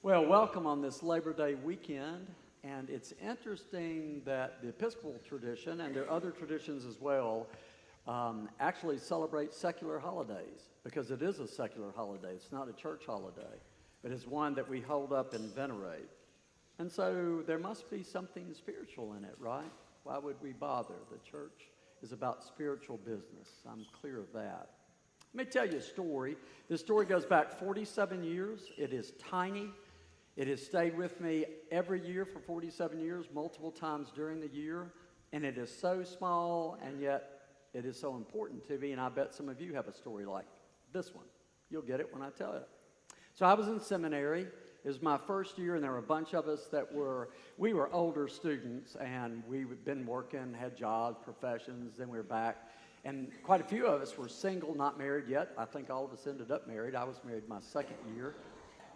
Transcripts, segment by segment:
Well, welcome on this Labor Day weekend, and it's interesting that the Episcopal tradition, and there are other traditions as well, actually celebrate secular holidays, because it is a secular holiday. It's not a church holiday, but it's one that we hold up and venerate. And so there must be something spiritual in it, right? Why would we bother? The church is about spiritual business. I'm clear of that. Let me tell you a story. This story goes back 47 years. It is tiny. It has stayed with me every year for 47 years, multiple times during the year. And it is so small, and yet it is so important to me. And I bet some of you have a story like this one. You'll get it when I tell it. So I was in seminary. It was my first year, and there were a bunch of us we were older students, and we'd been working, had jobs, professions, then we were back. And quite a few of us were single, not married yet. I think all of us ended up married. I was married my second year.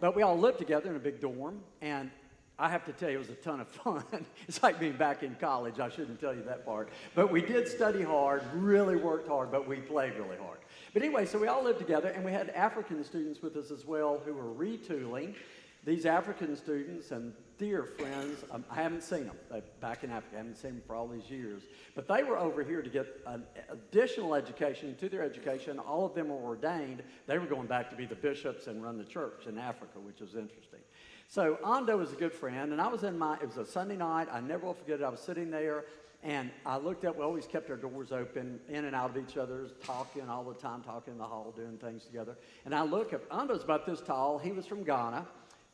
But we all lived together in a big dorm, and I have to tell you, it was a ton of fun. It's like being back in college. I shouldn't tell you that part. But we did study hard, really worked hard, but we played really hard. But anyway, so we all lived together, and we had African students with us as well who were retooling. These African students and dear friends, I haven't seen them. They're back in Africa. I haven't seen them for all these years. But they were over here to get an additional education to their education. All of them were ordained. They were going back to be the bishops and run the church in Africa, which was interesting. So Ando was a good friend, and it was a Sunday night. I never will forget it. I was sitting there, and I looked up. We always kept our doors open, in and out of each other's, talking all the time, talking in the hall, doing things together. And I look up. Ando's about this tall. He was from Ghana.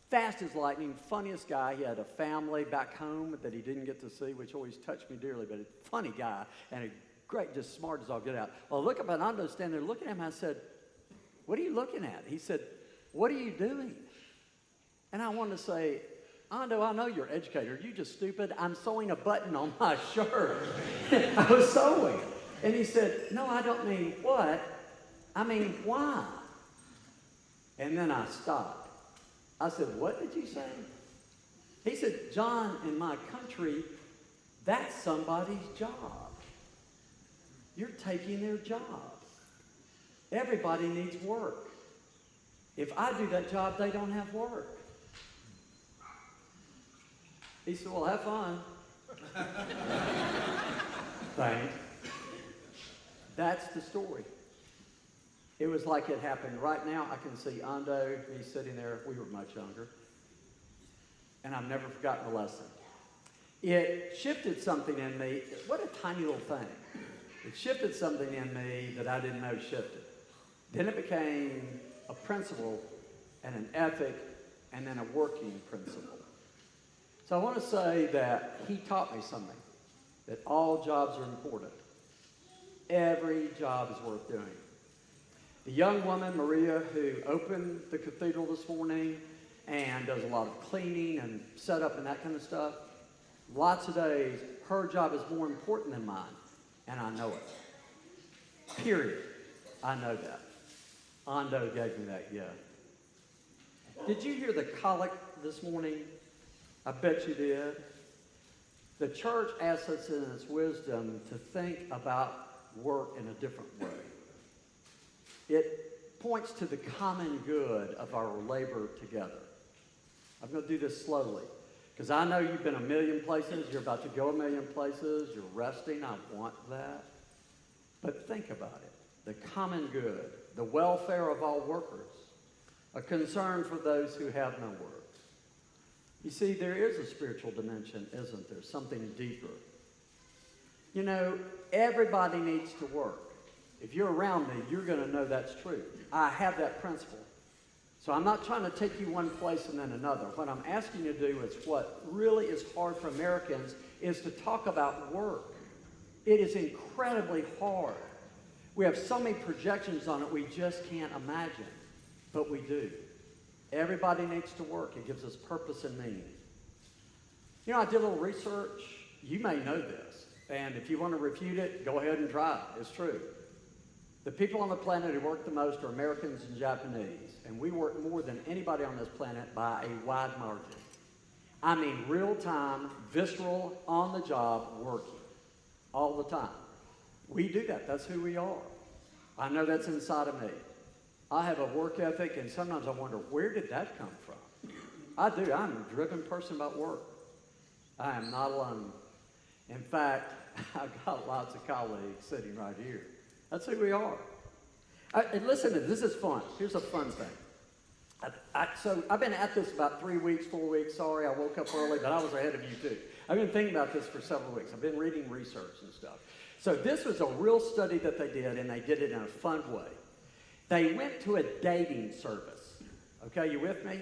Fast as lightning, funniest guy. He had a family back home that he didn't get to see, which always touched me dearly, but a funny guy and a great, just smart as all get out. Well, I look up at Ando standing there looking at him. I said, "What are you looking at?" He said, "What are you doing?" And I wanted to say, "Ando, I know you're an educator. Are you just stupid? I'm sewing a button on my shirt." I was sewing. And he said, "No, I don't mean what. I mean why." And then I stopped. I said, "What did you say?" He said, "John, in my country, that's somebody's job. You're taking their job. Everybody needs work. If I do that job, they don't have work." He said, "Well, have fun." Thanks. That's the story. It was like it happened right now. I can see Ando, me sitting there. We were much younger. And I've never forgotten the lesson. It shifted something in me. What a tiny little thing. It shifted something in me that I didn't know shifted. Then it became a principle and an ethic and then a working principle. So I want to say that he taught me something, that all jobs are important. Every job is worth doing. The young woman, Maria, who opened the cathedral this morning and does a lot of cleaning and setup and that kind of stuff, lots of days, her job is more important than mine, and I know it. Period. I know that. Ando gave me that gift. Did you hear the collect this morning? I bet you did. The church asks us in its wisdom to think about work in a different way. It points to the common good of our labor together. I'm going to do this slowly because I know you've been a million places. You're about to go a million places. You're resting. I want that. But think about it. The common good, the welfare of all workers, a concern for those who have no work. You see, there is a spiritual dimension, isn't there? Something deeper. You know, everybody needs to work. If you're around me, you're going to know that's true. I have that principle. So I'm not trying to take you one place and then another. What I'm asking you to do is what really is hard for Americans is to talk about work. It is incredibly hard. We have so many projections on it we just can't imagine, but we do. Everybody needs to work. It gives us purpose and meaning. You know, I did a little research. You may know this, and if you want to refute it, go ahead and try it. It's true. The people on the planet who work the most are Americans and Japanese, and we work more than anybody on this planet by a wide margin. I mean real-time, visceral, on-the-job working all the time. We do that. That's who we are. I know that's inside of me. I have a work ethic, and sometimes I wonder, where did that come from? I do. I'm a driven person about work. I am not alone. In fact, I've got lots of colleagues sitting right here. That's who we are. And listen, this is fun. Here's a fun thing. So I've been at this about 3 weeks, 4 weeks. Sorry, I woke up early, but I was ahead of you too. I've been thinking about this for several weeks. I've been reading research and stuff. So this was a real study that they did, and they did it in a fun way. They went to a dating service. Okay, you with me?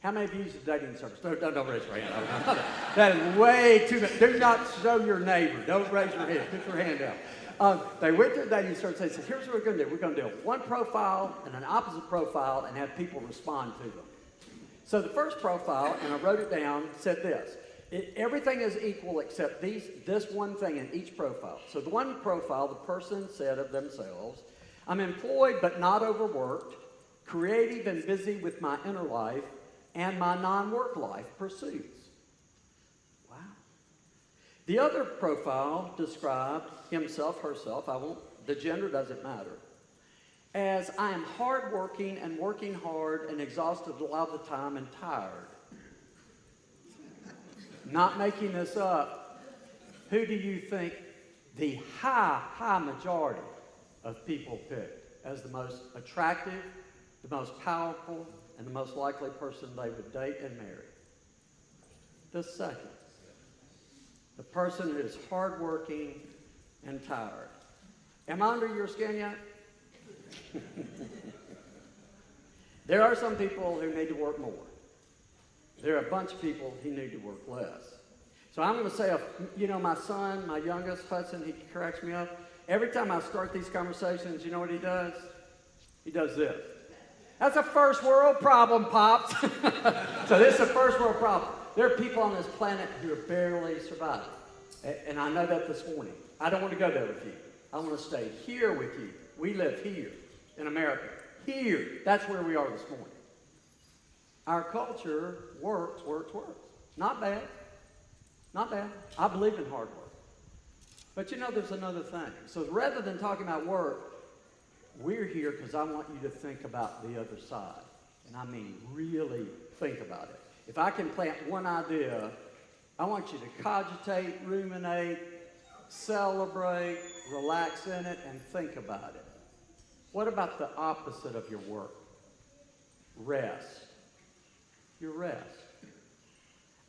How many of you use a dating service? Don't raise your hand. That is way too much. Do not show your neighbor. Don't raise your hand. Put your hand out. They went to a dating service. They said, here's what we're going to do. We're going to do one profile and an opposite profile and have people respond to them. So the first profile, and I wrote it down, said this. Everything is equal except this one thing in each profile. So the one profile, the person said of themselves, I'm employed but not overworked, creative and busy with my inner life, and my non-work life pursuits. Wow. The other profile described himself, herself, the gender doesn't matter, as I am hardworking and working hard and exhausted a lot of the time and tired. Not making this up, who do you think the high majority of people picked as the most attractive, the most powerful, and the most likely person they would date and marry? The second. The person who is hardworking and tired. Am I under your skin yet? There are some people who need to work more. There are a bunch of people who need to work less. So I'm going to say, my son, my youngest, Hudson, he cracks me up. Every time I start these conversations, you know what he does? He does this. That's a first world problem, Pops. So this is a first world problem. There are people on this planet who are barely surviving. And I know that this morning. I don't want to go there with you. I want to stay here with you. We live here in America. Here. That's where we are this morning. Our culture works. Not bad. Not bad. I believe in hard work. But there's another thing. So rather than talking about work, we're here because I want you to think about the other side. And I mean really think about it. If I can plant one idea, I want you to cogitate, ruminate, celebrate, relax in it, and think about it. What about the opposite of your work? Rest. Your rest.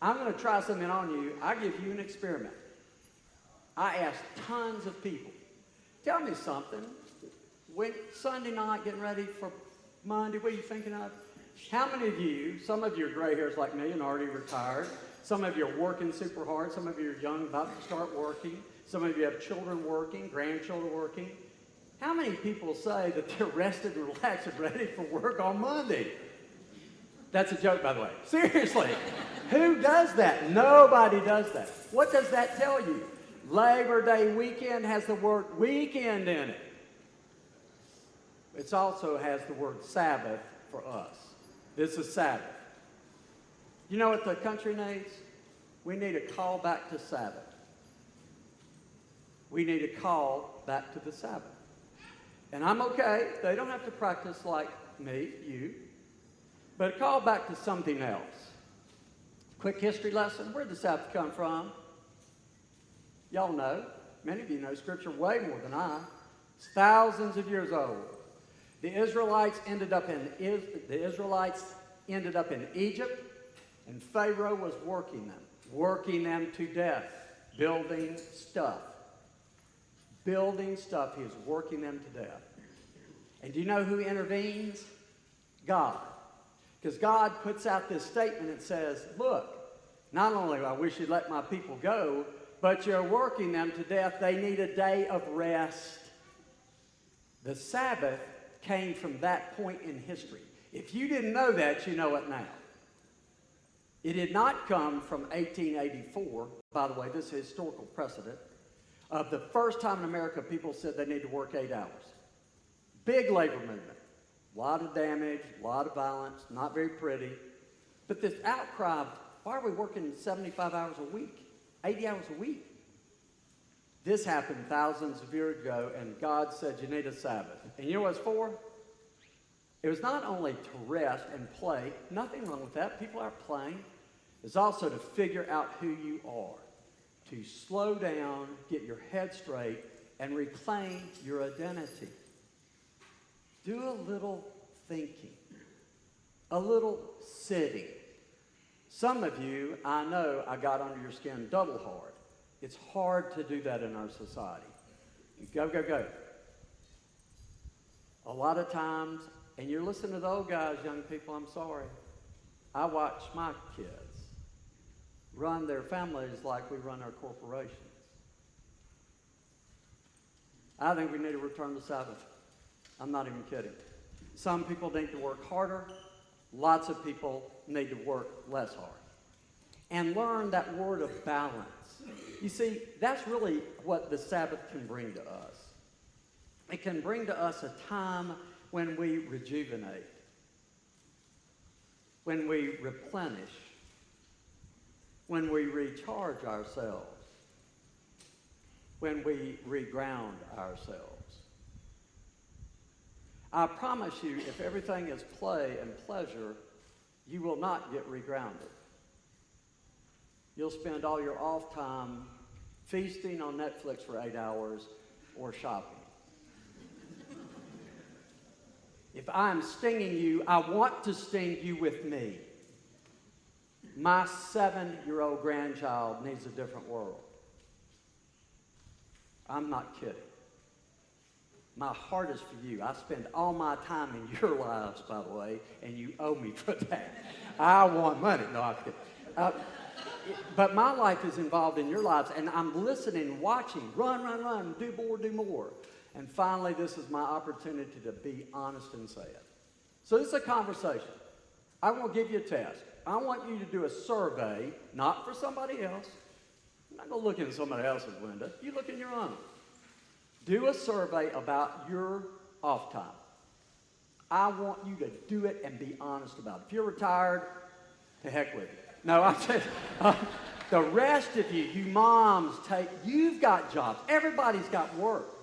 I'm going to try something on you. I give you an experiment. I asked tons of people, tell me something. When Sunday night, getting ready for Monday, what are you thinking of? How many of you, some of you are gray hairs like me and already retired. Some of you are working super hard. Some of you are young, about to start working. Some of you have children working, grandchildren working. How many people say that they're rested and relaxed and ready for work on Monday? That's a joke, by the way. Seriously. Who does that? Nobody does that. What does that tell you? Labor Day weekend has the word weekend in it. It also has the word Sabbath for us. This is Sabbath. You know what the country needs? We need a call back to Sabbath. We need a call back to the Sabbath. And I'm okay. They don't have to practice like me, you. But a call back to something else. Quick history lesson. Where did the Sabbath come from? Y'all know. Many of you know Scripture way more than I. It's thousands of years old. The Israelites ended up in Egypt, and Pharaoh was working them to death, building stuff. Building stuff. He was working them to death. And do you know who intervenes? God. Because God puts out this statement and says, look, not only I wish you'd let my people go, but you're working them to death. They need a day of rest. The Sabbath came from that point in history. If you didn't know that, you know it now. It did not come from 1884. By the way, this is historical precedent of the first time in America people said they need to work 8 hours. Big labor movement. A lot of damage, a lot of violence, not very pretty. But this outcry of, why are we working 75 hours a week, 80 hours a week? This happened thousands of years ago, and God said you need a Sabbath. And you know what it's for? It was not only to rest and play, nothing wrong with that, people are playing. It's also to figure out who you are, to slow down, get your head straight, and reclaim your identity. Do a little thinking, a little sitting. Some of you, I know, I got under your skin double hard. It's hard to do that in our society. Go, go, go. A lot of times, and you're listening to the old guys, young people, I'm sorry. I watch my kids run their families like we run our corporations. I think we need to return to Sabbath. I'm not even kidding. Some people need to work harder. Lots of people need to work less hard. And learn that word of balance. You see, that's really what the Sabbath can bring to us. It can bring to us a time when we rejuvenate, when we replenish, when we recharge ourselves, when we reground ourselves. I promise you, if everything is play and pleasure, you will not get regrounded. You'll spend all your off time feasting on Netflix for 8 hours or shopping. If I'm stinging you, I want to sting you with me. My 7-year-old grandchild needs a different world. I'm not kidding. My heart is for you. I spend all my time in your lives, by the way, and you owe me for that. I want money. No, I'm kidding. But my life is involved in your lives, and I'm listening, watching, run, run, run, do more, do more. And finally, this is my opportunity to be honest and say it. So this is a conversation. I will give you a test. I want you to do a survey, not for somebody else. I'm not going to look in somebody else's window. You look in your own. Do a survey about your off time. I want you to do it and be honest about it. If you're retired, to heck with you. No, I'm saying, the rest of you, you moms, you've got jobs. Everybody's got work.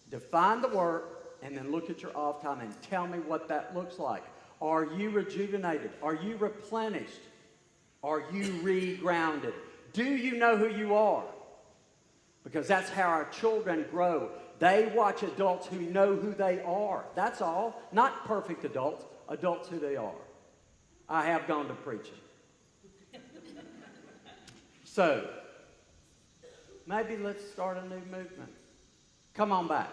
Define the work and then look at your off time and tell me what that looks like. Are you rejuvenated? Are you replenished? Are you regrounded? Do you know who you are? Because that's how our children grow. They watch adults who know who they are. That's all. Not perfect adults, adults who they are. I have gone to preaching. So, maybe let's start a new movement. Come on back.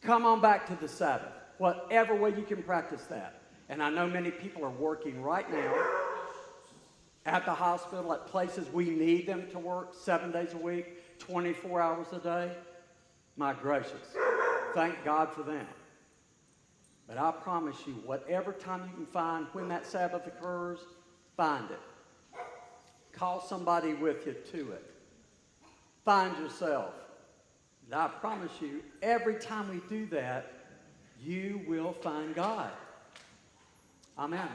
Come on back to the Sabbath. Whatever way you can practice that. And I know many people are working right now at the hospital, at places we need them to work 7 days a week, 24 hours a day. My gracious. Thank God for them. But I promise you, whatever time you can find when that Sabbath occurs, find it. Call somebody with you to it. Find yourself. And I promise you, every time we do that, you will find God. Amen.